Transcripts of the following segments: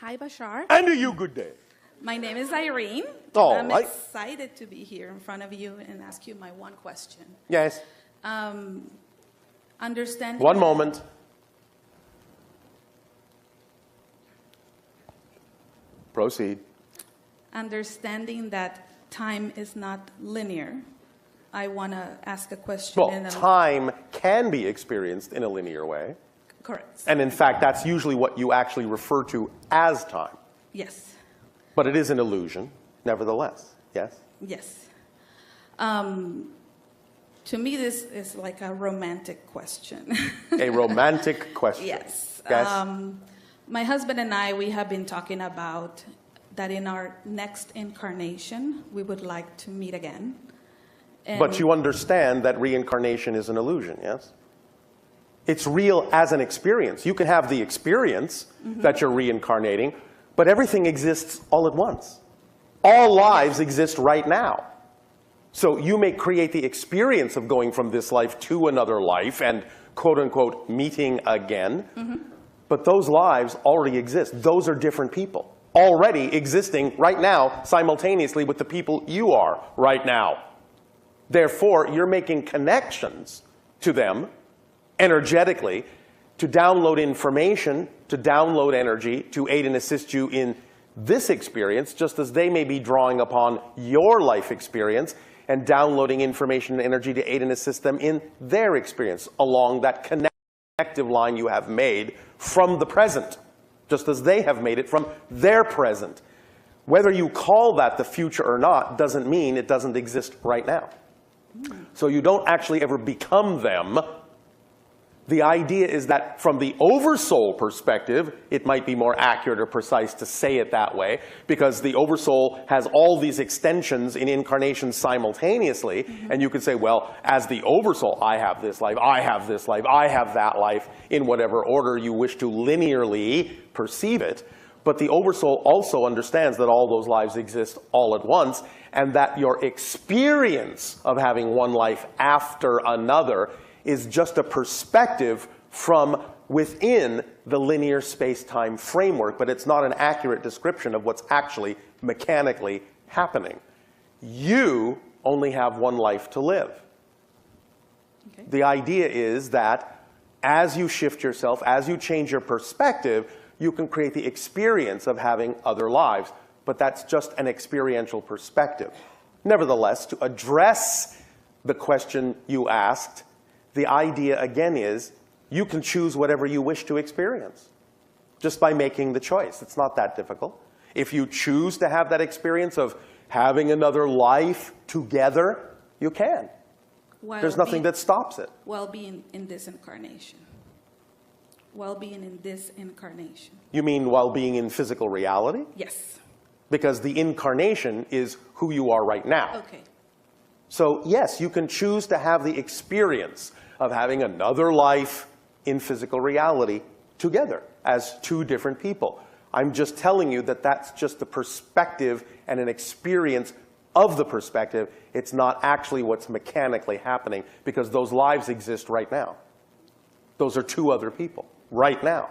Hi, Bashar. And to you, good day. My name is Irene. I'm excited to be here in front of you and ask you my one question. Yes. Understanding. One moment. Proceed. Understanding that time is not linear, I want to ask a question. Well, time can be experienced in a linear way. Correct. And in fact, that's usually what you actually refer to as time. Yes. But it is an illusion, nevertheless. Yes? Yes. To me, this is like a romantic question. A romantic question. Yes. Yes. My husband and I, we have been talking about that in our next incarnation, we would like to meet again. And but you understand that reincarnation is an illusion, yes? It's real as an experience. You can have the experience that you're reincarnating, but everything exists all at once. All lives exist right now. So you may create the experience of going from this life to another life and quote-unquote meeting again, but those lives already exist. Those are different people, already existing right now simultaneously with the people you are right now. Therefore, you're making connections to them energetically to download information, to download energy, to aid and assist you in this experience, just as they may be drawing upon your life experience and downloading information and energy to aid and assist them in their experience along that connective line you have made from the present, just as they have made it from their present. Whether you call that the future or not doesn't mean it doesn't exist right now. So you don't actually ever become them. The idea is that from the oversoul perspective, it might be more accurate or precise to say it that way, because the oversoul has all these extensions in incarnations simultaneously, and you could say, well, as the oversoul, I have this life, I have this life, I have that life, in whatever order you wish to linearly perceive it. But the oversoul also understands that all those lives exist all at once, and that your experience of having one life after another is just a perspective from within the linear space-time framework, but it's not an accurate description of what's actually mechanically happening. You only have one life to live. Okay. The idea is that as you shift yourself, as you change your perspective, you can create the experience of having other lives, but that's just an experiential perspective. Nevertheless, to address the question you asked, the idea, again, is you can choose whatever you wish to experience just by making the choice. It's not that difficult. If you choose to have that experience of having another life together, you can. There's nothing that stops it. Well-being in this incarnation. Well-being in this incarnation. You mean while being in physical reality? Yes. Because the incarnation is who you are right now. Okay. So yes, you can choose to have the experience of having another life in physical reality together as two different people. I'm just telling you that that's just the perspective and an experience of the perspective. It's not actually what's mechanically happening, because those lives exist right now. Those are two other people right now.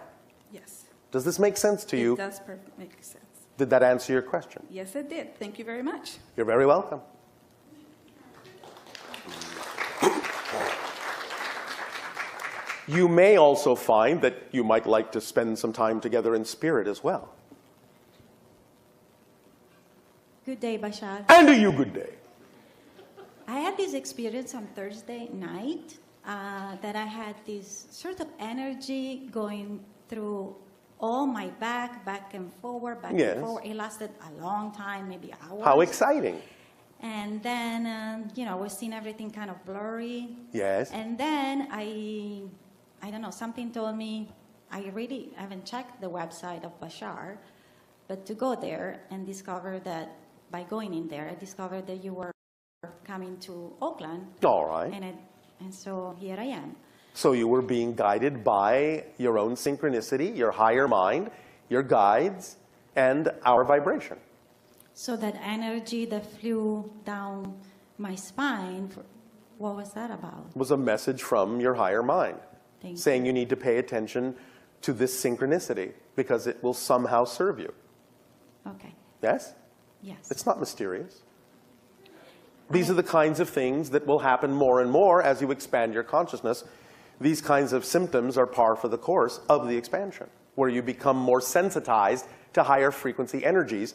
Yes. Does this make sense to you? It does make sense. Did that answer your question? Yes, it did. Thank you very much. You're very welcome. You may also find that you might like to spend some time together in spirit as well. Good day, Bashar. And to you, good day. I had this experience on Thursday night that I had this sort of energy going through all my back and forward, back and forward. It lasted a long time, maybe hours. How exciting. And then, you know, I was seeing everything kind of blurry. Yes. And then I don't know, something told me, I really haven't checked the website of Bashar, but to go there and discover that, by going in there, I discovered that you were coming to Oakland. All right. And so here I am. So you were being guided by your own synchronicity, your higher mind, your guides, and our vibration. So that energy that flew down my spine, what was that about? It was a message from your higher mind saying you need to pay attention to this synchronicity. because it will somehow serve you. Okay. Yes? Yes. It's not mysterious. These are the kinds of things that will happen more and more as you expand your consciousness. These kinds of symptoms are par for the course of the expansion, where you become more sensitized to higher frequency energies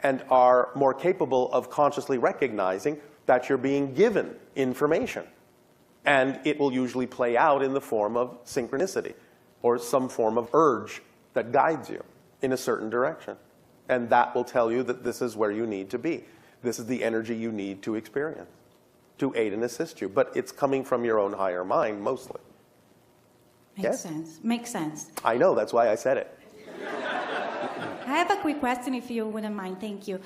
and are more capable of consciously recognizing that you're being given information. And it will usually play out in the form of synchronicity or some form of urge that guides you in a certain direction. And that will tell you that this is where you need to be. This is the energy you need to experience, to aid and assist you. But it's coming from your own higher mind, mostly. Makes sense. Makes sense. I know, that's why I said it. I have a quick question, if you wouldn't mind. Thank you.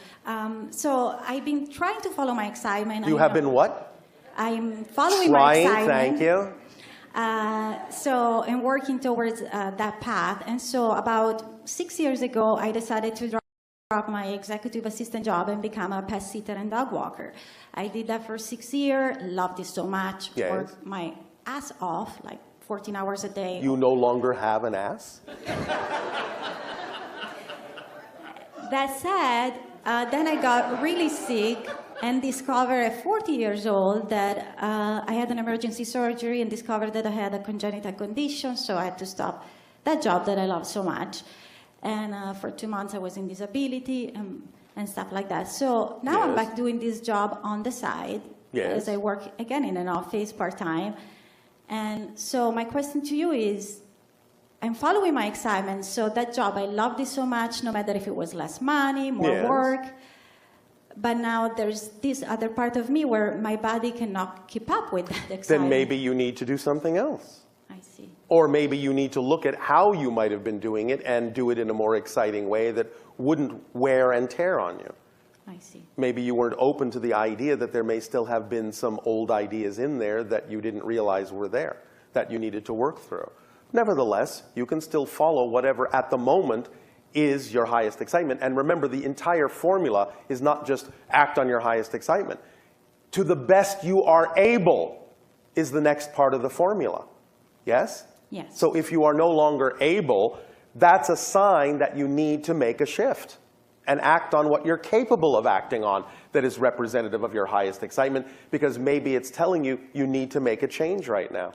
So I've been trying to follow my excitement. You have been what? I'm following my excitement. Thank you. And working towards that path. And so about 6 years ago, I decided to drop my executive assistant job and become a pet sitter and dog walker. I did that for 6 years, loved it so much, Yes. worked my ass off, like 14 hours a day. You no longer have an ass? That said, then I got really sick and discovered at 40 years old that I had an emergency surgery and discovered that I had a congenital condition, so I had to stop that job that I love so much. And for 2 months I was in disability and stuff like that. So now I'm back doing this job on the side as I work again in an office part-time. And so my question to you is, I'm following my excitement. So that job, I loved it so much, no matter if it was less money, more work. But now there's this other part of me where my body cannot keep up with that excitement. Then maybe you need to do something else. I see. Or maybe you need to look at how you might have been doing it and do it in a more exciting way that wouldn't wear and tear on you. I see. Maybe you weren't open to the idea that there may still have been some old ideas in there that you didn't realize were there, that you needed to work through. Nevertheless, you can still follow whatever at the moment is your highest excitement. And remember, the entire formula is not just act on your highest excitement. To the best you are able is the next part of the formula. Yes? Yes. So if you are no longer able, that's a sign that you need to make a shift and act on what you're capable of acting on that is representative of your highest excitement, because maybe it's telling you you need to make a change right now,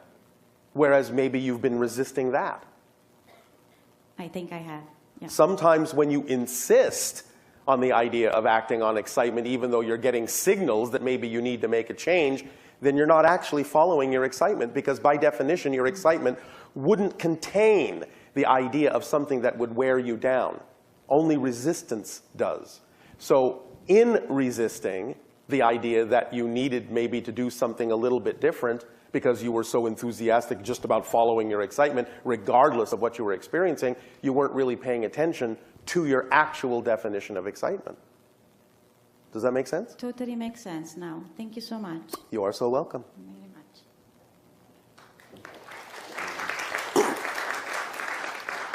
whereas maybe you've been resisting that. I think I have. Yeah. Sometimes when you insist on the idea of acting on excitement, even though you're getting signals that maybe you need to make a change, then you're not actually following your excitement, because by definition, your excitement wouldn't contain the idea of something that would wear you down. Only resistance does. So in resisting the idea that you needed maybe to do something a little bit different because you were so enthusiastic just about following your excitement, regardless of what you were experiencing, you weren't really paying attention to your actual definition of excitement. Does that make sense? Totally makes sense now. Thank you so much. You are so welcome. Very much.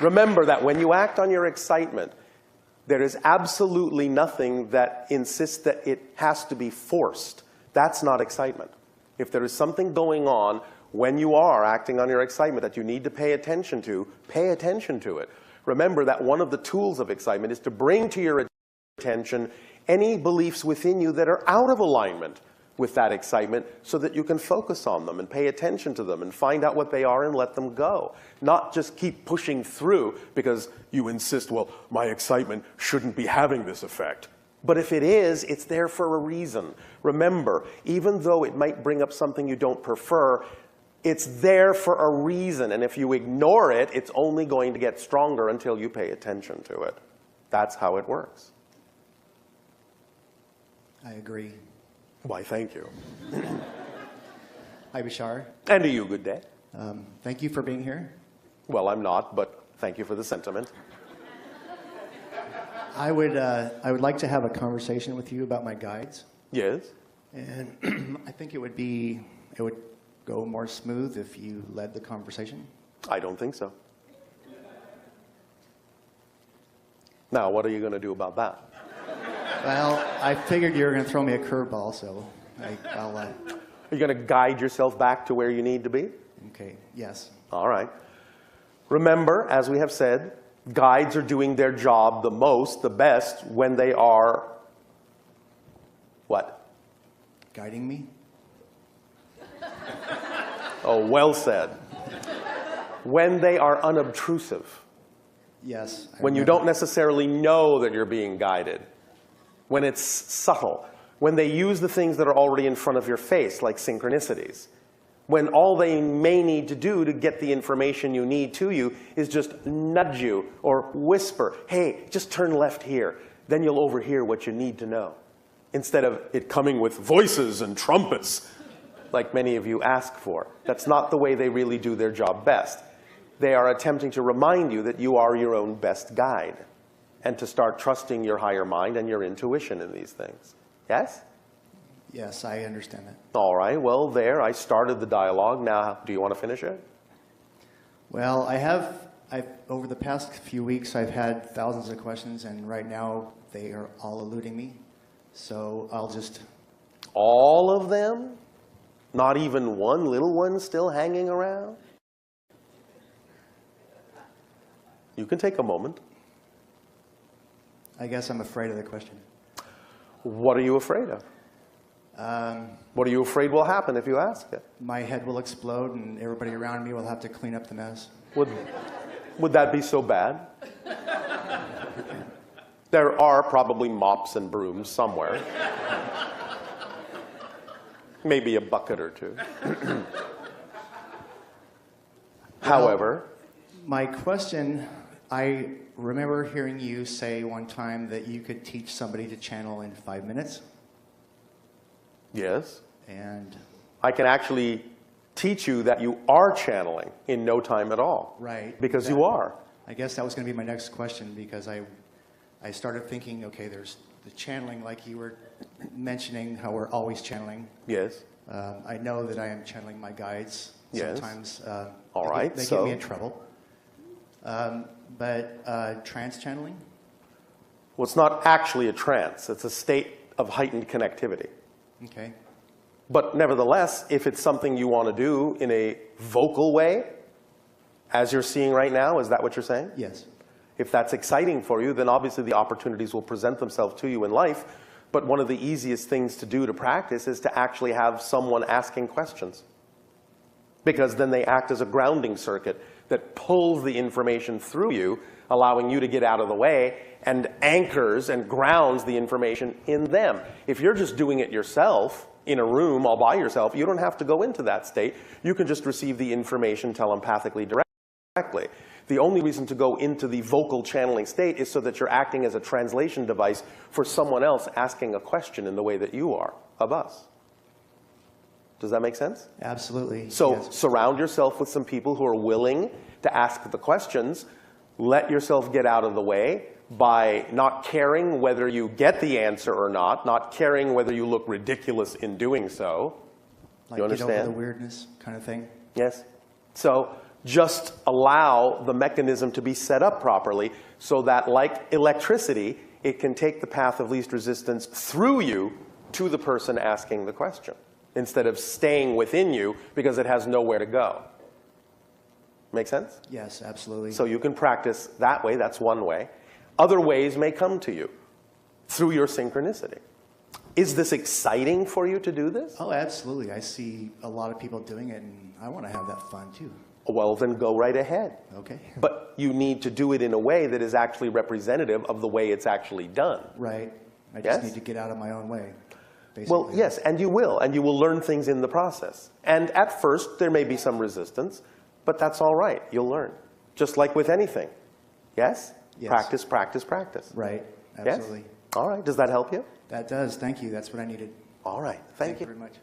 Remember that when you act on your excitement, there is absolutely nothing that insists that it has to be forced. That's not excitement. If there is something going on when you are acting on your excitement that you need to pay attention to it. Remember that one of the tools of excitement is to bring to your attention any beliefs within you that are out of alignment with that excitement, so that you can focus on them and pay attention to them and find out what they are and let them go. Not just keep pushing through because you insist, well, my excitement shouldn't be having this effect. But if it is, it's there for a reason. Remember, even though it might bring up something you don't prefer, it's there for a reason. And if you ignore it, it's only going to get stronger until you pay attention to it. That's how it works. I agree. Why, thank you. Hi, Bashar. And to you, good day. Thank you for being here. Well, I'm not, but thank you for the sentiment. I would like to have a conversation with you about my guides. Yes? And I think it would go more smooth if you led the conversation. I don't think so. Now, what are you going to do about that? Well, I figured you were going to throw me a curveball, so I'll Are you going to guide yourself back to where you need to be? okay, yes. All right. Remember, as we have said, Guides are doing their job the most, the best, when they are, what? Guiding me? Oh, well said. When they are unobtrusive. Yes. When you don't necessarily know that you're being guided. When it's subtle. When they use the things that are already in front of your face, like synchronicities. When all they may need to do to get the information you need to you is just nudge you or whisper, hey, just turn left here. Then you'll overhear what you need to know. Instead of it coming with voices and trumpets, like many of you ask for. That's not the way they really do their job best. They are attempting to remind you that you are your own best guide and to start trusting your higher mind and your intuition in these things. Yes? Yes, I understand that. All right, well, there, I started the dialogue. Now, do you want to finish it? Well, over the past few weeks, I've had thousands of questions, and right now, they are all eluding me. So I'll just... All of them? Not even one little one still hanging around? You can take a moment. I guess I'm afraid of the question. What are you afraid of? What are you afraid will happen if you ask it? My head will explode, and everybody around me will have to clean up the mess. Would that be so bad? There are probably mops and brooms somewhere. Maybe a bucket or two. However, my question, I remember hearing you say one time that you could teach somebody to channel in 5 minutes. yes, And I can actually teach you that you are channeling in no time at all. right. Because you are. I guess that was going to be my next question, because I started thinking, okay, there's the channeling, like you were mentioning, how we're always channeling. Yes. I know that I am channeling my guides. Yes. Sometimes All right, they so get me in trouble. But trance channeling? well, it's not actually a trance. It's a state of heightened connectivity. Okay. But nevertheless, if it's something you want to do in a vocal way, as you're seeing right now, is that what you're saying? Yes. If that's exciting for you, then obviously the opportunities will present themselves to you in life. But one of the easiest things to do to practice is to actually have someone asking questions. Because then they act as a grounding circuit that pulls the information through you, allowing you to get out of the way, and anchors and grounds the information in them. If you're just doing it yourself, in a room all by yourself, you don't have to go into that state. You can just receive the information telepathically directly. The only reason to go into the vocal channeling state is so that you're acting as a translation device for someone else asking a question in the way that you are of us. Does that make sense? Absolutely. So yes. surround yourself with some people who are willing to ask the questions. Let yourself get out of the way by not caring whether you get the answer or not caring whether you look ridiculous in doing so. Like you understand? get over the weirdness kind of thing? Yes. So just allow the mechanism to be set up properly so that, like electricity, it can take the path of least resistance through you to the person asking the question, instead of staying within you because it has nowhere to go. Make sense? Yes, absolutely. So you can practice that way. That's one way. Other ways may come to you through your synchronicity. Is this exciting for you to do this? Oh, absolutely. I see a lot of people doing it, and I want to have that fun too. Well, then go right ahead. Okay. But you need to do it in a way that is actually representative of the way it's actually done. Right. I just Yes? need to get out of my own way, basically. Well, yes, and you will learn things in the process. And at first, there may be some resistance, but that's all right. You'll learn. Just like with anything. Yes? Yes. Practice, practice, practice. Right. Yes? Absolutely. All right. Does that help you? That does. Thank you. That's what I needed. All right. Thank you. very much.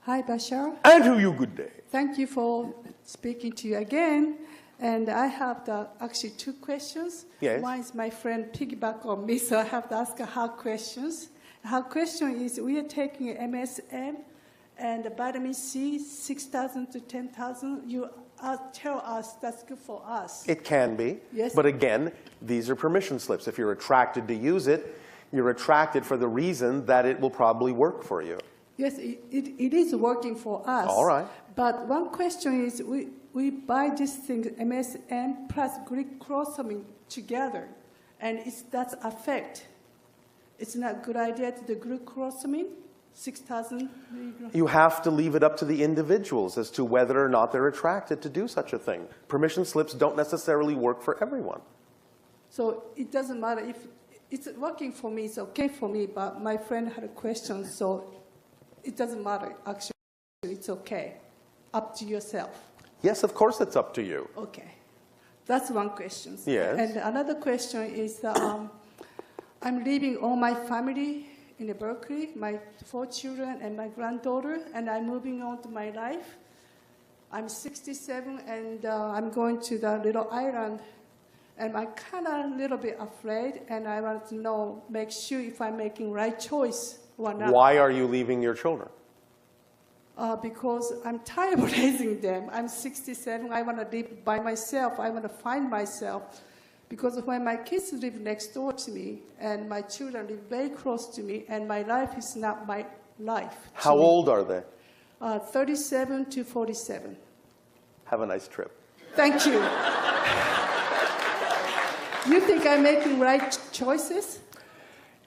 Hi, Bashar. And to you, good day. Thank you for speaking to you again. And I have actually two questions. Yes. One is my friend piggyback on me, so I have to ask her questions. Her question is, we are taking MSM and vitamin C, 6,000 to 10,000. You tell us that's good for us. It can be. Yes. But again, these are permission slips. If you're attracted to use it, you're attracted for the reason that it will probably work for you. Yes, it is working for us. All right. But one question is, we buy these things, MSM plus glucosamine together, and that's affect. It's not a good idea to the glucosamine, 6,000 milligrams. You have to leave it up to the individuals as to whether or not they're attracted to do such a thing. Permission slips don't necessarily work for everyone. So it doesn't matter if it's working for me, it's okay for me, but my friend had a question, so it doesn't matter, actually, it's okay. Up to yourself. Yes, of course it's up to you. Okay. That's one question. Yes. And another question is that I'm leaving all my family in Berkeley, my 4 children and my granddaughter, and I'm moving on to my life. I'm 67, and I'm going to the little island, and I'm kind of a little bit afraid, and I want to know, make sure if I'm making right choice or not. Why are you leaving your children? Because I'm tired of raising them. I'm 67. I want to live by myself. I want to find myself. Because when my kids live next door to me, and my children live very close to me, and my life is not my life. How old are they? 37 to 47. Have a nice trip. Thank you. You think I'm making right choices?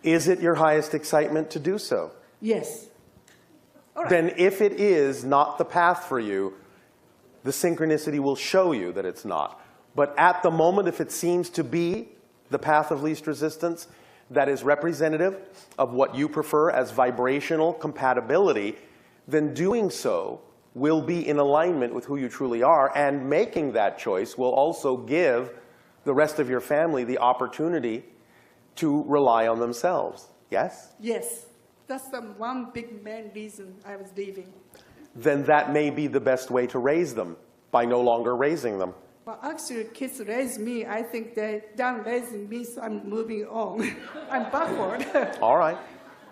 Is it your highest excitement to do so? Yes. All right. Then if it is not the path for you, the synchronicity will show you that it's not. But at the moment, if it seems to be the path of least resistance that is representative of what you prefer as vibrational compatibility, then doing so will be in alignment with who you truly are, and making that choice will also give the rest of your family the opportunity to rely on themselves. Yes? Yes. That's the one big main reason I was leaving. Then that may be the best way to raise them, by no longer raising them. Well, actually, kids raise me. I think they're done raising me, so I'm moving on. I'm backward. All right.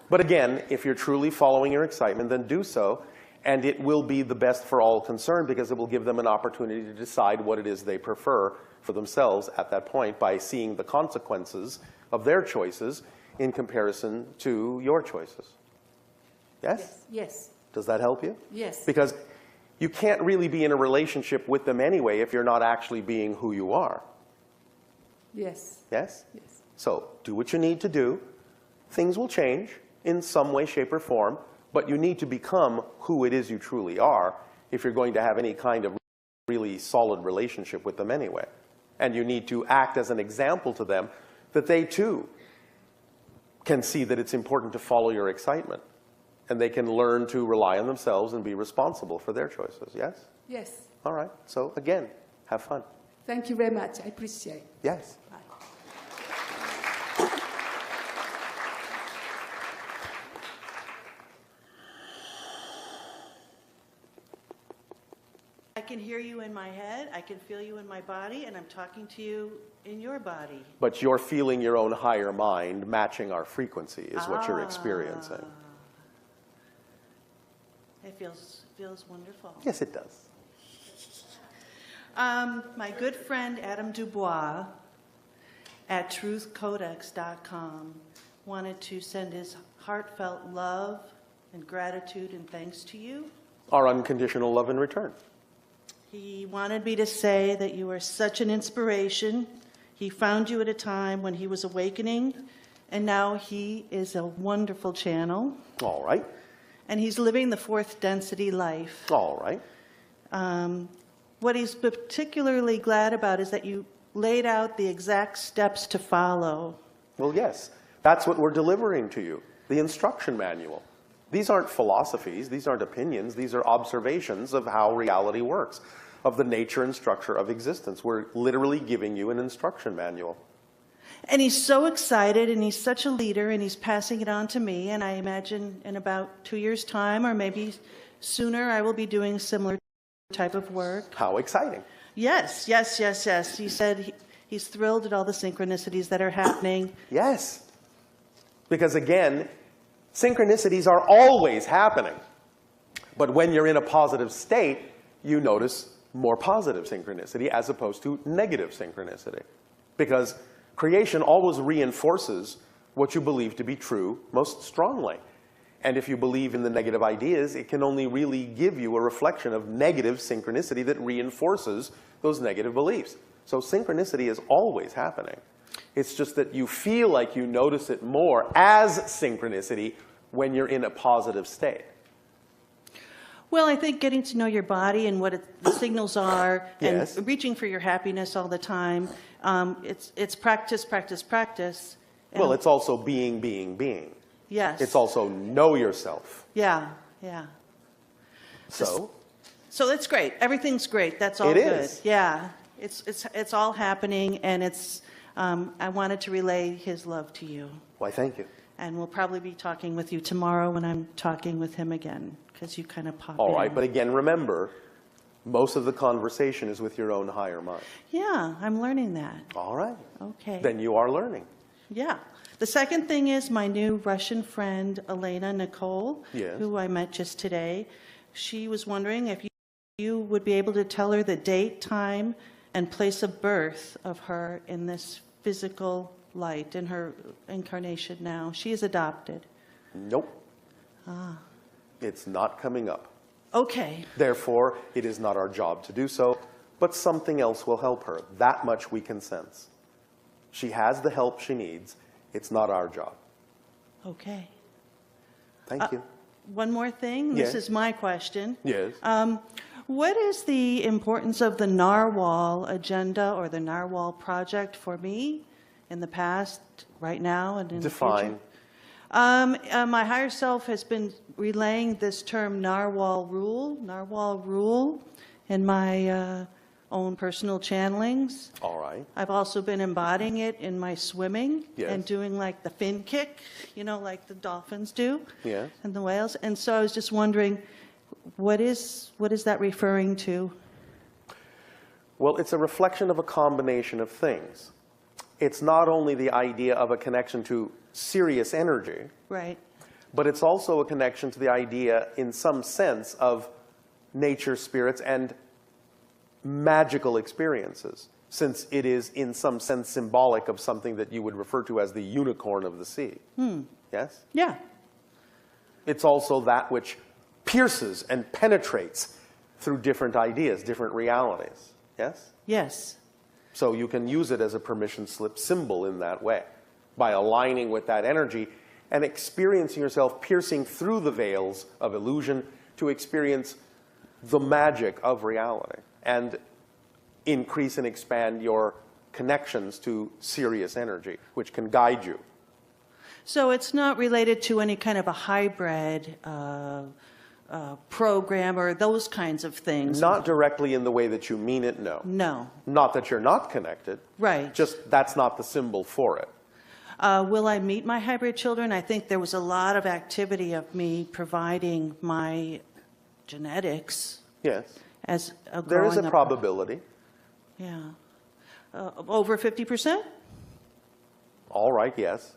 But again, if you're truly following your excitement, then do so. And it will be the best for all concerned, because it will give them an opportunity to decide what it is they prefer for themselves at that point by seeing the consequences of their choices in comparison to your choices. Yes? Yes. Does that help you? Yes. Because you can't really be in a relationship with them anyway if you're not actually being who you are. Yes. Yes? Yes. So do what you need to do. Things will change in some way, shape, or form, but you need to become who it is you truly are if you're going to have any kind of really solid relationship with them anyway. And you need to act as an example to them that they too can see that it's important to follow your excitement. And they can learn to rely on themselves and be responsible for their choices. Yes? Yes. All right. So again, have fun. Thank you very much. I appreciate it. Yes. Bye. I can hear you in my head, I can feel you in my body, and I'm talking to you in your body. But you're feeling your own higher mind matching our frequency is what you're experiencing. It feels wonderful. Yes, it does. My good friend Adam Dubois at truthcodex.com wanted to send his heartfelt love and gratitude and thanks to you. Our unconditional love in return. He wanted me to say that you are such an inspiration. He found you at a time when he was awakening, and now he is a wonderful channel. All right. And he's living the fourth density life. All right. What he's particularly glad about is that you laid out the exact steps to follow. Well, yes. That's what we're delivering to you, the instruction manual. These aren't philosophies. These aren't opinions. These are observations of how reality works, of the nature and structure of existence. We're literally giving you an instruction manual. And he's so excited, and he's such a leader, and he's passing it on to me. And I imagine in about 2 years' time, or maybe sooner, I will be doing similar type of work. How exciting. Yes, yes, yes, yes. He said he's thrilled at all the synchronicities that are happening. Yes. Because again, synchronicities are always happening. But when you're in a positive state, you notice more positive synchronicity as opposed to negative synchronicity. Because creation always reinforces what you believe to be true most strongly. And if you believe in the negative ideas, it can only really give you a reflection of negative synchronicity that reinforces those negative beliefs. So synchronicity is always happening. It's just that you feel like you notice it more as synchronicity when you're in a positive state. Well, I think getting to know your body and what the signals are, Yes. and reaching for your happiness all the time, it's practice, practice, practice. And Well, it's also being. yes. It's also know yourself. Yeah, yeah. So So that's great. Everything's great. That's all It good. is. Yeah, it's all happening, and it's. I wanted to relay his love to you, why, thank you. and we'll probably be talking with you tomorrow when I'm talking with him again, because you kind of pop All in. right, but again, remember, most of the conversation is with your own higher mind. Yeah, I'm learning that. All right. Okay. Then you are learning. Yeah. The second thing is my new Russian friend, Elena Nicole, Yes. who I met just today. She was wondering if you would be able to tell her the date, time, and place of birth of her in this physical light, in her incarnation now. She is adopted. Nope. It's not coming up. Okay. Therefore, it is not our job to do so, but something else will help her. That much we can sense. She has the help she needs. It's not our job. Okay. Thank you. One more thing. Yes. This is my question. Yes. What is the importance of the Narwhal agenda or the Narwhal project for me in the past, right now, and in the Define. future? My higher self has been relaying this term Narwhal rule in my own personal channelings. All right. I've also been embodying it in my swimming Yes. and doing like the fin kick, like the dolphins do, Yes. and the whales. And so I was just wondering, what is that referring to? Well, it's a reflection of a combination of things. It's not only the idea of a connection to serious energy, Right. but it's also a connection to the idea, in some sense, of nature, spirits, and magical experiences, since it is, in some sense, symbolic of something that you would refer to as the unicorn of the sea. Yes? Yeah. It's also that which pierces and penetrates through different ideas, different realities. Yes? Yes. So you can use it as a permission slip symbol in that way, by aligning with that energy and experiencing yourself piercing through the veils of illusion to experience the magic of reality and increase and expand your connections to serious energy, which can guide you. So it's not related to any kind of a hybrid program or those kinds of things? Not directly in the way that you mean it, no. No. Not that you're not connected. Right. Just that's not the symbol for it. Will I meet my hybrid children? I think there was a lot of activity of me providing my genetics Yes. as a There is growing a up- probability. Yeah. Over 50%? All right, yes.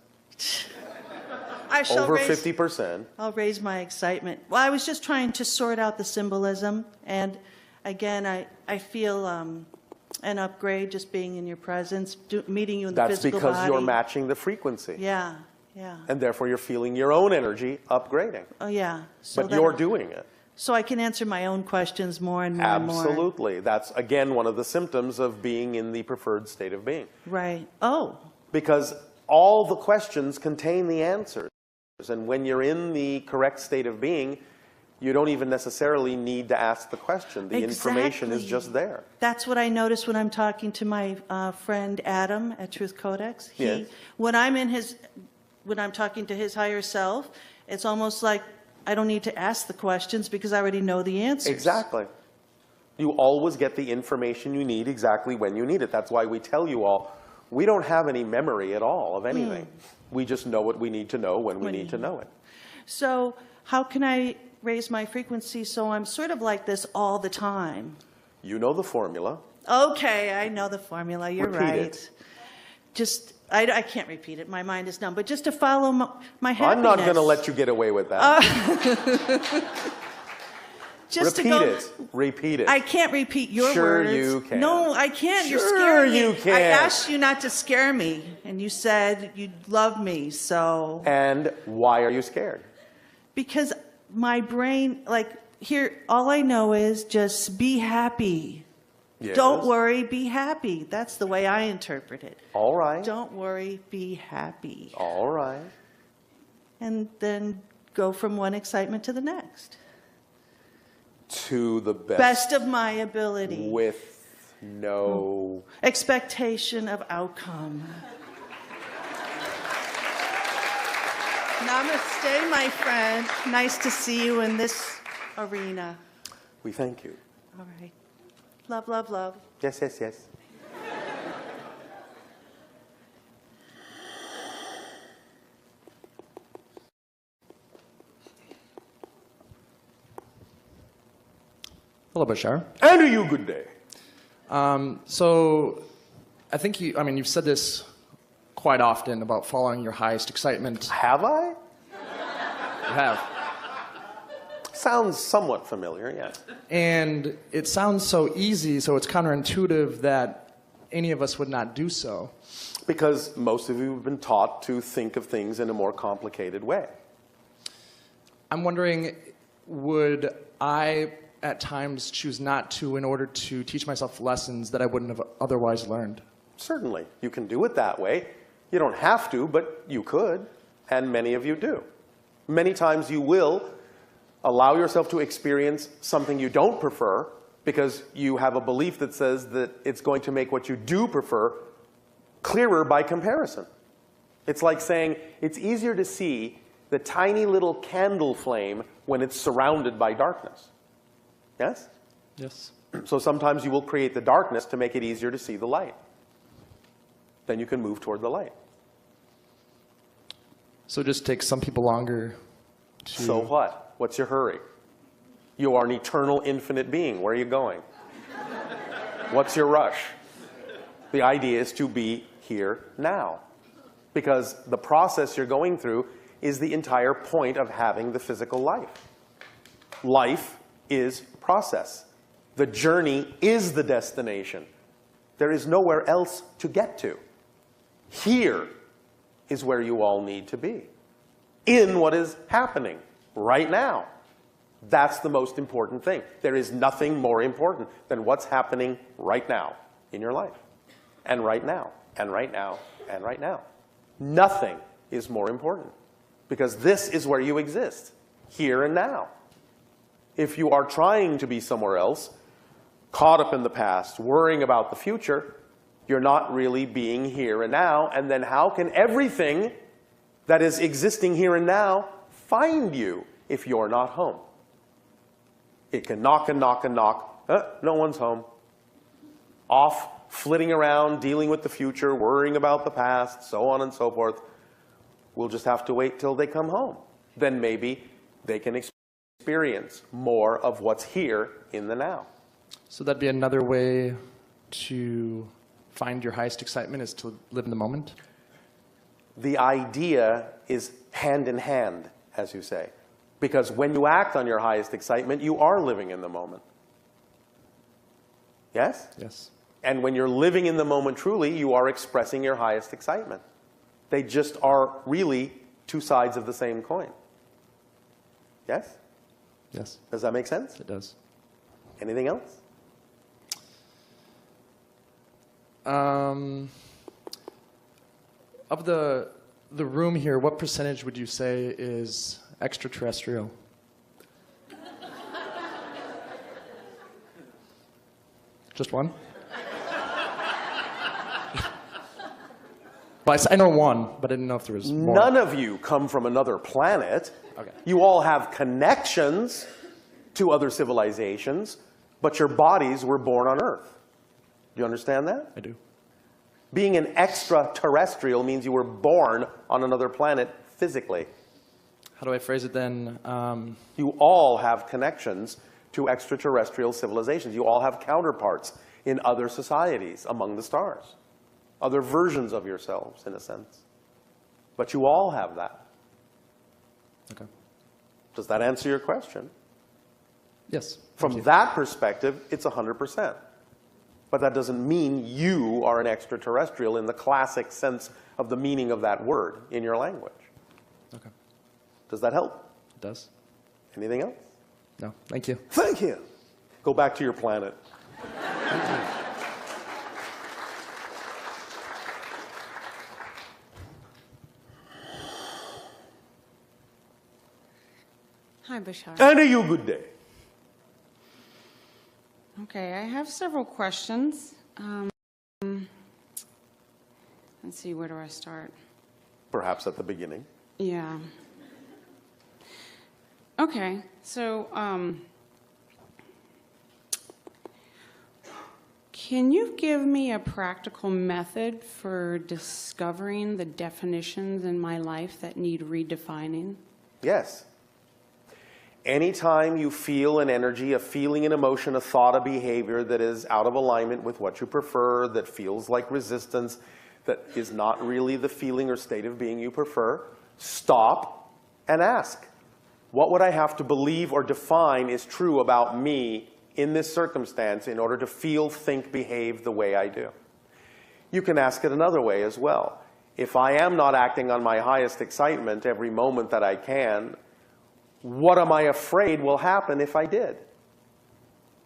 I shall Over raise, 50%. I'll raise my excitement. Well, I was just trying to sort out the symbolism. And again, I feel an upgrade just being in your presence, meeting you in the That's physical because body. you're matching the frequency. Yeah, yeah. And therefore you're feeling your own energy upgrading. Oh, yeah. So But that- you're doing it. So I can answer my own questions more and more and more. Absolutely. That's, again, one of the symptoms of being in the preferred state of being. Right. Oh, Because all the questions contain the answers. And when you're in the correct state of being, you don't even necessarily need to ask the question. The information is Exactly. just there. that's what I notice when I'm talking to my friend Adam at Truth Codex. Yes. When I'm talking to his higher self, it's almost like I don't need to ask the questions because I already know the answers. Exactly. You always get the information you need exactly when you need it. That's why we tell you all, we don't have any memory at all of anything. We just know what we need to know when we need to know it. So how can I raise my frequency so I'm sort of like this all the time? You know the formula. Okay, I know the formula. You're Repeat right. it. Just, I can't repeat it. My mind is numb. But just to follow my happiness. I'm not going to let you get away with that. just Repeat to go. it. Repeat it. I can't repeat your Sure words. you can. No, I can't. You're Sure scaring me. you can. I asked you not to scare me, and you said you love me, so. And why are you scared? Because my brain, like, here, all I know is just be happy. Yes. Don't worry, be happy. That's the way I interpret it. All right. Don't worry, be happy. All right. And then go from one excitement to the next. To the Best of my ability. with no Expectation of outcome. Namaste, my friend. Nice to see you in this arena. We thank you. All right. Love, love, love. Yes, yes, yes. Hello, Bashar. And to you, good day. So I think you've said this quite often about following your highest excitement. Have I? You have. Sounds somewhat familiar, yes. And it sounds so easy, so it's counterintuitive that any of us would not do so. Because most of you have been taught to think of things in a more complicated way. I'm wondering, would I at times choose not to in order to teach myself lessons that I wouldn't have otherwise learned? Certainly, you can do it that way. You don't have to, but you could, and many of you do. Many times you will allow yourself to experience something you don't prefer because you have a belief that says that it's going to make what you do prefer clearer by comparison. It's like saying it's easier to see the tiny little candle flame when it's surrounded by darkness. Yes? Yes. So sometimes you will create the darkness to make it easier to see the light. Then you can move toward the light. So it just takes some people longer to... So what? What's your hurry? You are an eternal, infinite being. Where are you going? What's your rush? The idea is to be here now. Because the process you're going through is the entire point of having the physical life. Life is process. The journey is the destination. There is nowhere else to get to. Here is where you all need to be. In what is happening right now. That's the most important thing. There is nothing more important than what's happening right now in your life. And right now, and right now, and right now. Nothing is more important. Because this is where you exist, here and now. If you are trying to be somewhere else, caught up in the past, worrying about the future, you're not really being here and now. And then how can everything that is existing here and now find you if you're not home? It can knock and knock and knock. No one's home. Off, flitting around, dealing with the future, worrying about the past, so on and so forth. We'll just have to wait till they come home. Then maybe they can experience more of what's here in the now. So that'd be another way to find your highest excitement, is to live in the moment? The idea is hand in hand, as you say. Because when you act on your highest excitement, you are living in the moment. Yes? Yes. And when you're living in the moment truly, you are expressing your highest excitement. They just are really two sides of the same coin. Yes? Yes, Does that make sense? it does. Anything else? Of the room here, what percentage would you say is extraterrestrial? Just one? Well, I know one, but I didn't know if there was more. None of you come from another planet. Okay. You all have connections to other civilizations, but your bodies were born on Earth. Do you understand that? I do. Being an extraterrestrial means you were born on another planet physically. How do I phrase it then? You all have connections to extraterrestrial civilizations. You all have counterparts in other societies among the stars. Other versions of yourselves, in a sense. But you all have that. Okay. Does that answer your question? Yes. From Thank you. that perspective, it's 100%. But that doesn't mean you are an extraterrestrial in the classic sense of the meaning of that word in your language. Okay. Does that help? It does. Anything else? No. Thank you. Thank you. Go back to your planet. Hi, Bashar. And a you good day. Okay, I have several questions. Let's see, where do I start? Perhaps at the beginning. Yeah. Okay, so can you give me a practical method for discovering the definitions in my life that need redefining? Yes. Anytime you feel an energy, a feeling, an emotion, a thought, a behavior that is out of alignment with what you prefer, that feels like resistance, that is not really the feeling or state of being you prefer, stop and ask, what would I have to believe or define is true about me in this circumstance in order to feel, think, behave the way I do? You can ask it another way as well. If I am not acting on my highest excitement every moment that I can, what am I afraid will happen if I did?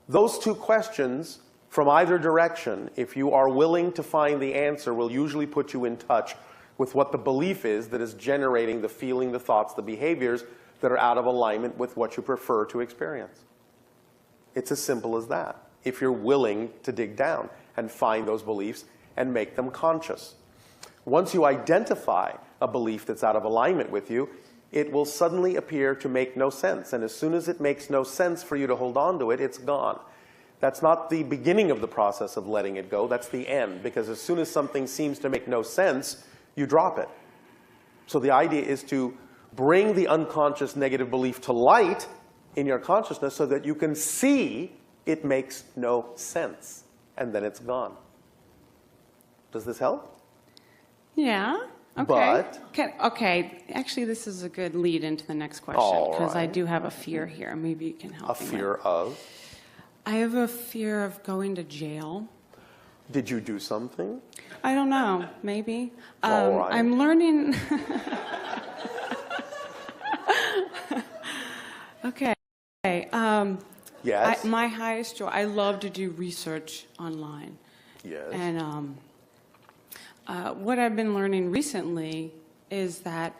Those two questions from either direction, if you are willing to find the answer, will usually put you in touch with what the belief is that is generating the feeling, the thoughts, the behaviors that are out of alignment with what you prefer to experience. It's as simple as that, if you're willing to dig down and find those beliefs and make them conscious. Once you identify a belief that's out of alignment with you, it will suddenly appear to make no sense. And as soon as it makes no sense for you to hold on to it, it's gone. That's not the beginning of the process of letting it go. That's the end. Because as soon as something seems to make no sense, you drop it. So the idea is to bring the unconscious negative belief to light in your consciousness so that you can see it makes no sense. And then it's gone. Does this help? Yeah. Okay. But Okay. Actually, this is a good lead into the next question because I right. do have a fear here. Maybe you can help A me fear with. of? I have a fear of going to jail. Did you do something? I don't know. Maybe. All right. I'm learning. Okay. Yes. My highest joy. I love to do research online. Yes. And what I've been learning recently is that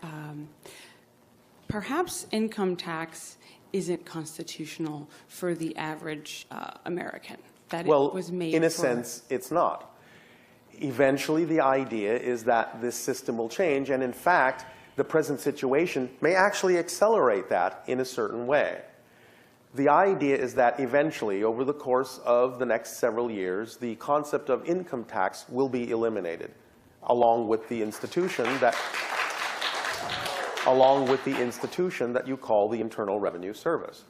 perhaps income tax isn't constitutional for the average American. That Well, it was made in a for. sense, it's not. Eventually, the idea is that this system will change, and in fact, the present situation may actually accelerate that in a certain way. The idea is that eventually, over the course of the next several years, the concept of income tax will be eliminated, along with the institution that you call the Internal Revenue Service.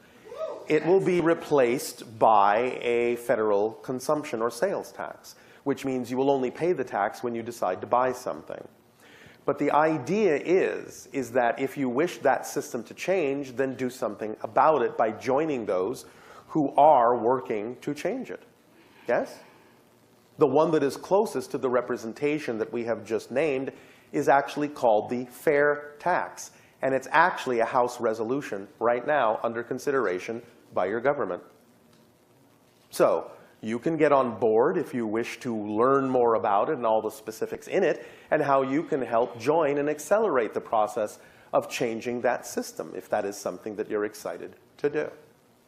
It will be replaced by a federal consumption or sales tax, which means you will only pay the tax when you decide to buy something. But the idea is that if you wish that system to change, then do something about it by joining those who are working to change it. Yes? The one that is closest to the representation that we have just named is actually called the fair tax. And it's actually a House resolution right now under consideration by your government. So you can get on board if you wish to learn more about it and all the specifics in it and how you can help join and accelerate the process of changing that system if that is something that you're excited to do.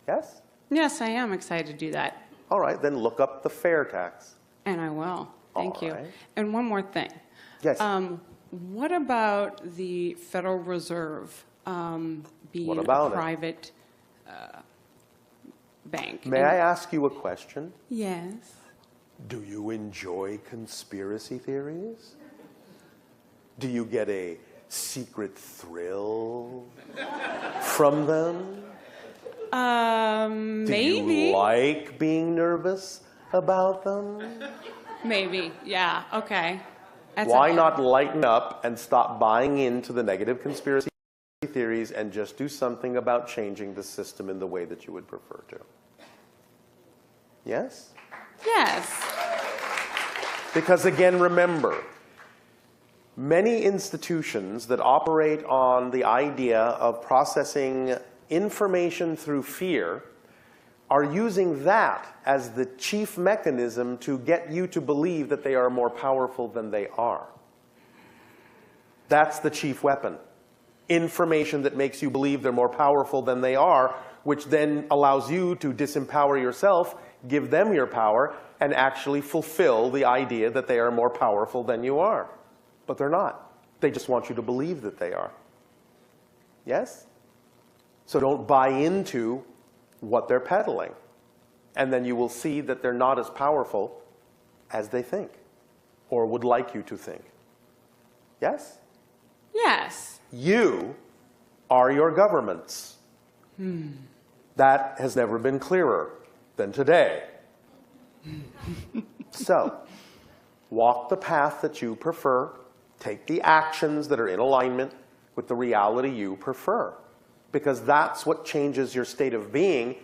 Yes? Yes, I am excited to do that. All right, then look up the fair tax. And I will. Thank All you. right. And one more thing. Yes. What about the Federal Reserve being What about a it? private bank? May I ask you a question? Yes. Do you enjoy conspiracy theories? Do you get a secret thrill from them? Do Maybe. you like being nervous about them? Maybe. Yeah. Okay. That's Why a- not lighten up and stop buying into the negative conspiracy theories and just do something about changing the system in the way that you would prefer to. Yes? Yes. Because again, remember, many institutions that operate on the idea of processing information through fear are using that as the chief mechanism to get you to believe that they are more powerful than they are. That's the chief weapon. Information that makes you believe they're more powerful than they are, which then allows you to disempower yourself, give them your power, and actually fulfill the idea that they are more powerful than you are. But they're not. They just want you to believe that they are. Yes? So don't buy into what they're peddling. And then you will see that they're not as powerful as they think, or would like you to think. Yes? Yes. You are your governments. That has never been clearer than today. So, walk the path that you prefer. Take the actions that are in alignment with the reality you prefer. Because that's what changes your state of being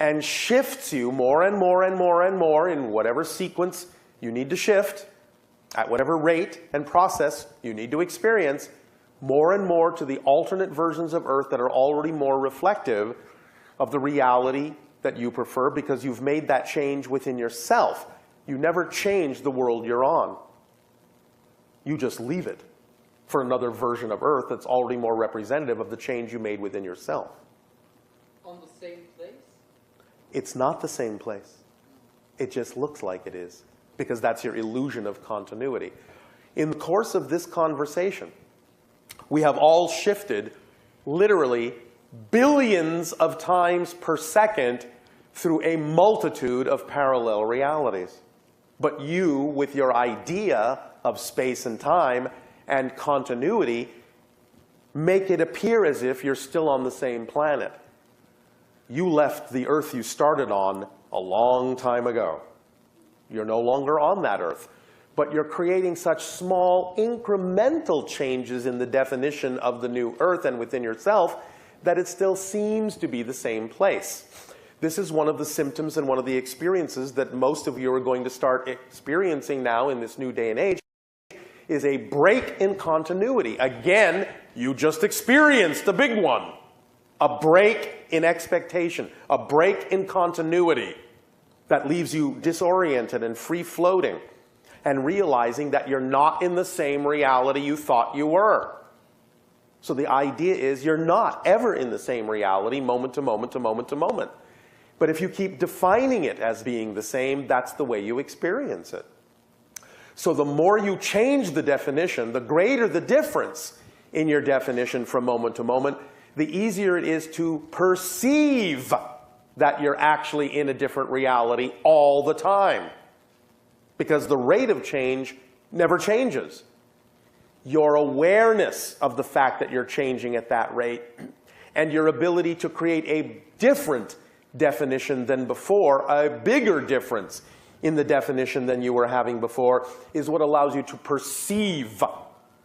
and shifts you more and more and more and more in whatever sequence you need to shift, at whatever rate and process you need to experience, more and more to the alternate versions of Earth that are already more reflective of the reality that you prefer, because you've made that change within yourself. You never change the world you're on. You just leave it for another version of Earth that's already more representative of the change you made within yourself. On the same place? It's not the same place. It just looks like it is, because that's your illusion of continuity. In the course of this conversation, we have all shifted literally billions of times per second through a multitude of parallel realities. But you, with your idea of space and time and continuity, make it appear as if you're still on the same planet. You left the Earth you started on a long time ago. You're no longer on that Earth. But you're creating such small incremental changes in the definition of the new Earth and within yourself that it still seems to be the same place. This is one of the symptoms and one of the experiences that most of you are going to start experiencing now in this new day and age, is a break in continuity. Again, you just experienced a big one. A break in expectation, a break in continuity that leaves you disoriented and free-floating, and realizing that you're not in the same reality you thought you were. So the idea is you're not ever in the same reality moment to moment to moment to moment. But if you keep defining it as being the same, that's the way you experience it. So the more you change the definition, the greater the difference in your definition from moment to moment, the easier it is to perceive that you're actually in a different reality all the time. Because the rate of change never changes. Your awareness of the fact that you're changing at that rate and your ability to create a different definition than before, a bigger difference in the definition than you were having before, is what allows you to perceive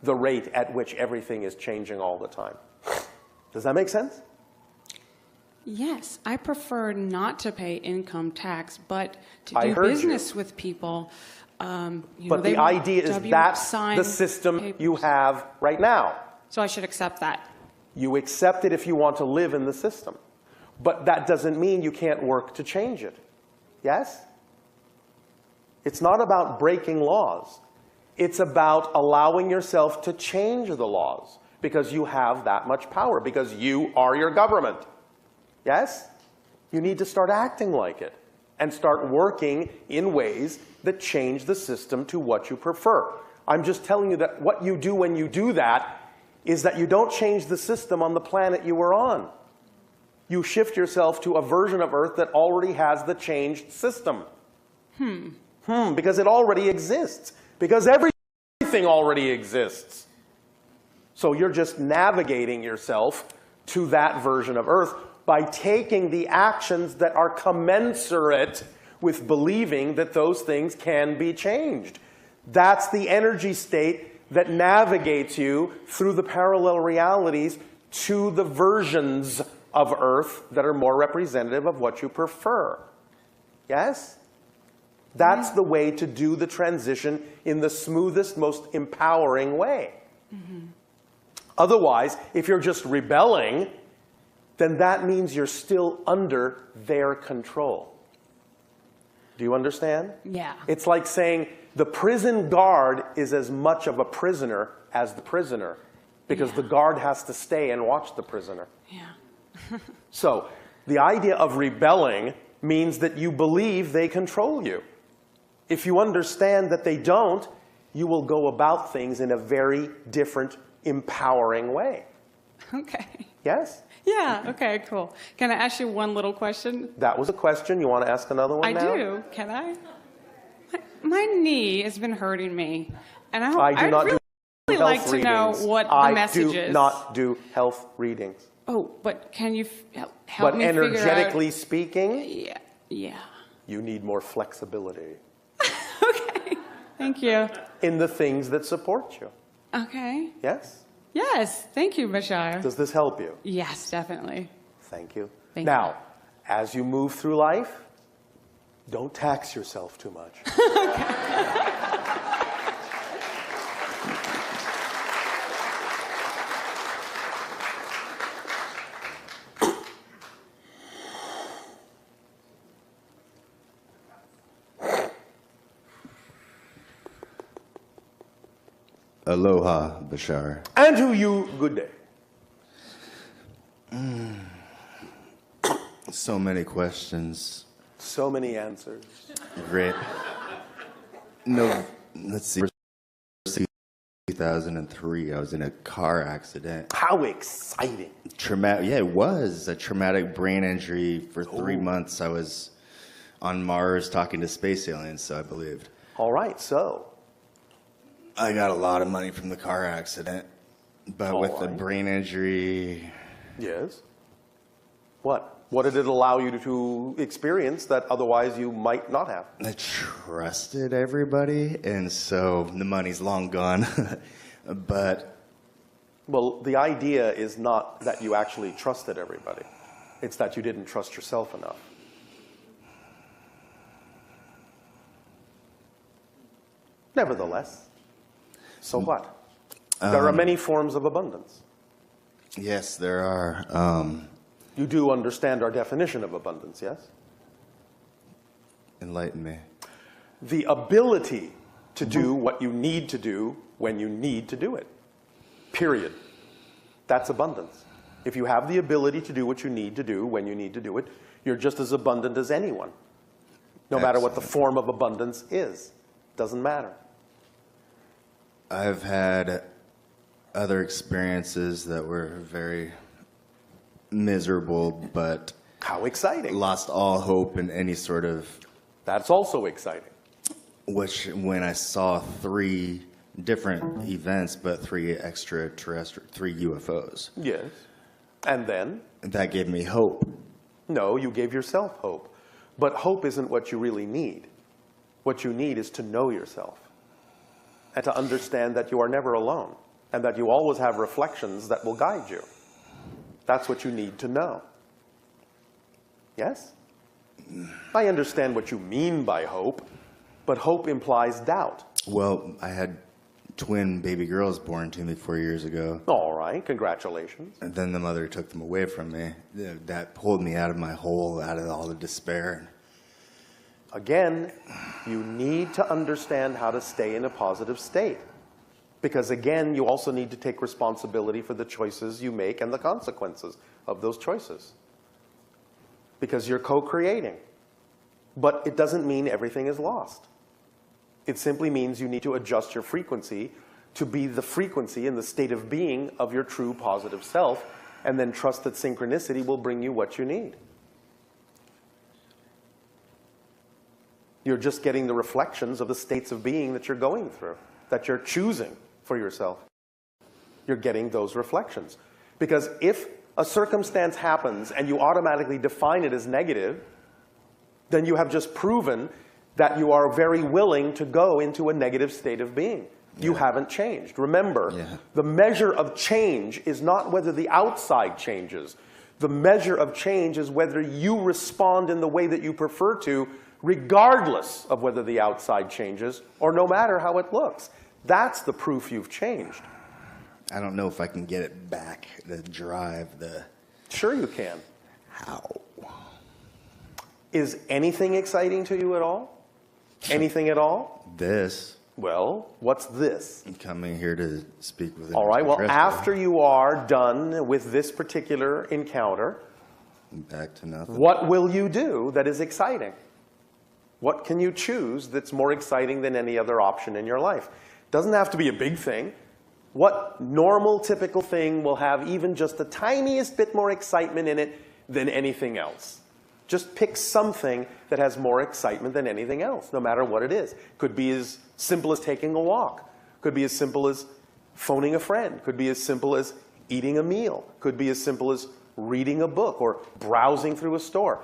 the rate at which everything is changing all the time. Does that make sense? Yes, I prefer not to pay income tax, but to I do heard business you. with people. But the idea is that's the system you have right now. So I should accept that. You accept it if you want to live in the system. But that doesn't mean you can't work to change it. Yes? It's not about breaking laws. It's about allowing yourself to change the laws, because you have that much power, because you are your government. Yes? You need to start acting like it and start working in ways that change the system to what you prefer. I'm just telling you that what you do when you do that is that you don't change the system on the planet you were on. You shift yourself to a version of Earth that already has the changed system. Because it already exists. Because everything already exists. So you're just navigating yourself to that version of Earth by taking the actions that are commensurate with believing that those things can be changed. That's the energy state that navigates you through the parallel realities to the versions of Earth that are more representative of what you prefer. Yes? That's the way to do the transition in the smoothest, most empowering way. Otherwise, if you're just rebelling, then that means you're still under their control. Do you understand? Yeah. It's like saying the prison guard is as much of a prisoner as the prisoner, because the guard has to stay and watch the prisoner. Yeah. So the idea of rebelling means that you believe they control you. If you understand that they don't, you will go about things in a very different, empowering way. Okay. Yes? Yeah, okay, cool. Can I ask you one little question? That was a question. You want to ask another one now? I do. Can I? My knee has been hurting me. And I do not do really health like to know readings. what the message I do is. not do health readings. Oh, but can you help But me figure out? energetically speaking, Yeah. you need more flexibility Okay. Thank you. in the things that support you. Okay. Yes? Yes. Thank you, Bashar. Does this help you? Yes, definitely. Thank you. Thank now, as you move through life, don't tax yourself too much. Aloha, Bashar. And to you, good day. So many questions. So many answers. Great. No, let's see. 2003, I was in a car accident. How exciting. Traumatic. Yeah, it was a traumatic brain injury for 3 months. I was on Mars talking to space aliens, so I believed. All right, so. I got a lot of money from the car accident, but with the brain injury. Yes. What? What did it allow you to experience that otherwise you might not have? I trusted everybody, and so the money's long gone. But well, the idea is not that you actually trusted everybody. It's that you didn't trust yourself enough. Nevertheless, so what? There are many forms of abundance. Yes, there are. You do understand our definition of abundance, yes? Enlighten me. The ability to do what you need to do when you need to do it. Period. That's abundance. If you have the ability to do what you need to do when you need to do it, you're just as abundant as anyone. No matter what the form of abundance is. Doesn't matter. I've had other experiences that were very miserable, but how exciting. Lost all hope in any sort of. That's also exciting. Which, when I saw 3 different events, but 3 extraterrestrial, 3 UFOs. Yes. And then? That gave me hope. No, you gave yourself hope. But hope isn't what you really need. What you need is to know yourself. And to understand that you are never alone. And that you always have reflections that will guide you. That's what you need to know. Yes? I understand what you mean by hope, but hope implies doubt. Well, I had twin baby girls born to me 4 years ago. All right, congratulations. And then the mother took them away from me. That pulled me out of my hole, out of all the despair. Again, you need to understand how to stay in a positive state. Because again, you also need to take responsibility for the choices you make and the consequences of those choices. Because you're co-creating. But it doesn't mean everything is lost. It simply means you need to adjust your frequency to be the frequency and the state of being of your true positive self, and then trust that synchronicity will bring you what you need. You're just getting the reflections of the states of being that you're going through, that you're choosing for yourself. You're getting those reflections. Because if a circumstance happens and you automatically define it as negative, then you have just proven that you are very willing to go into a negative state of being. You haven't changed. Remember, the measure of change is not whether the outside changes. The measure of change is whether you respond in the way that you prefer to, regardless of whether the outside changes or no matter how it looks. That's the proof you've changed. I don't know if I can get it back, the drive, the... Sure you can. How? Is anything exciting to you at all? Anything at all? This. Well, what's this? I'm coming here to speak with... All right, well, after you are done with this particular encounter, back to nothing. What will you do that is exciting? What can you choose that's more exciting than any other option in your life? Doesn't have to be a big thing. What normal, typical thing will have even just the tiniest bit more excitement in it than anything else? Just pick something that has more excitement than anything else, no matter what it is. Could be as simple as taking a walk. Could be as simple as phoning a friend. Could be as simple as eating a meal. Could be as simple as reading a book or browsing through a store.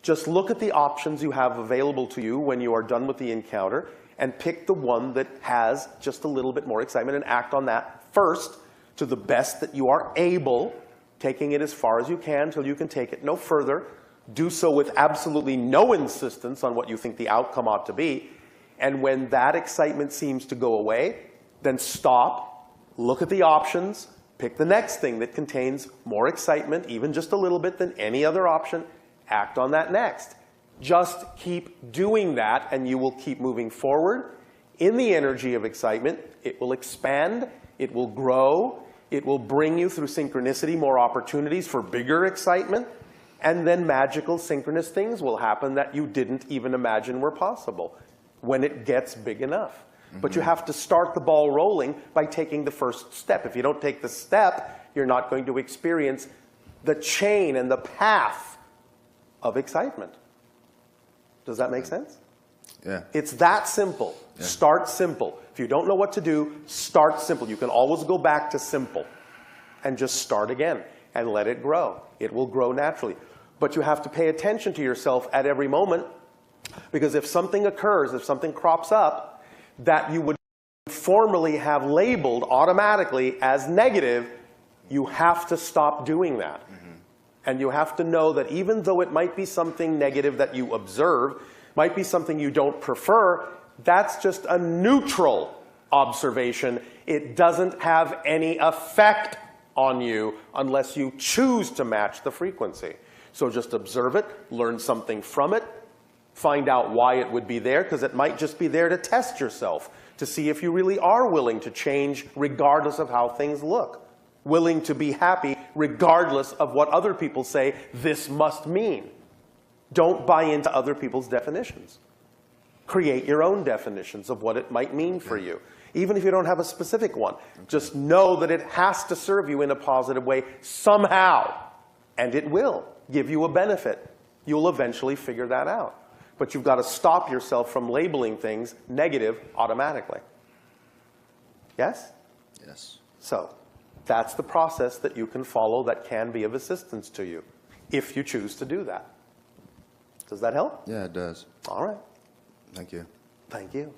Just look at the options you have available to you when you are done with the encounter and pick the one that has just a little bit more excitement and act on that first to the best that you are able, taking it as far as you can till you can take it no further. Do so with absolutely no insistence on what you think the outcome ought to be. And when that excitement seems to go away, then stop, look at the options, pick the next thing that contains more excitement, even just a little bit than any other option, act on that next. Just keep doing that and you will keep moving forward. In the energy of excitement, it will expand, it will grow, it will bring you through synchronicity more opportunities for bigger excitement. And then magical synchronous things will happen that you didn't even imagine were possible when it gets big enough. But you have to start the ball rolling by taking the first step. If you don't take the step, you're not going to experience the chain and the path of excitement. Does that make sense? Yeah. It's that simple. Yeah. Start simple. If you don't know what to do, start simple. You can always go back to simple and just start again and let it grow. It will grow naturally. But you have to pay attention to yourself at every moment, because if something occurs, if something crops up that you would formerly have labeled automatically as negative, you have to stop doing that. And you have to know that even though it might be something negative that you observe, might be something you don't prefer, that's just a neutral observation. It doesn't have any effect on you unless you choose to match the frequency. So just observe it, learn something from it, find out why it would be there, because it might just be there to test yourself, to see if you really are willing to change regardless of how things look. Willing to be happy regardless of what other people say this must mean. Don't buy into other people's definitions. Create your own definitions of what it might mean for you. Even if you don't have a specific one, just know that it has to serve you in a positive way somehow. And it will give you a benefit. You'll eventually figure that out. But you've got to stop yourself from labeling things negative automatically. Yes? Yes. So that's the process that you can follow that can be of assistance to you, if you choose to do that. Does that help? Yeah, it does. All right. Thank you. Thank you.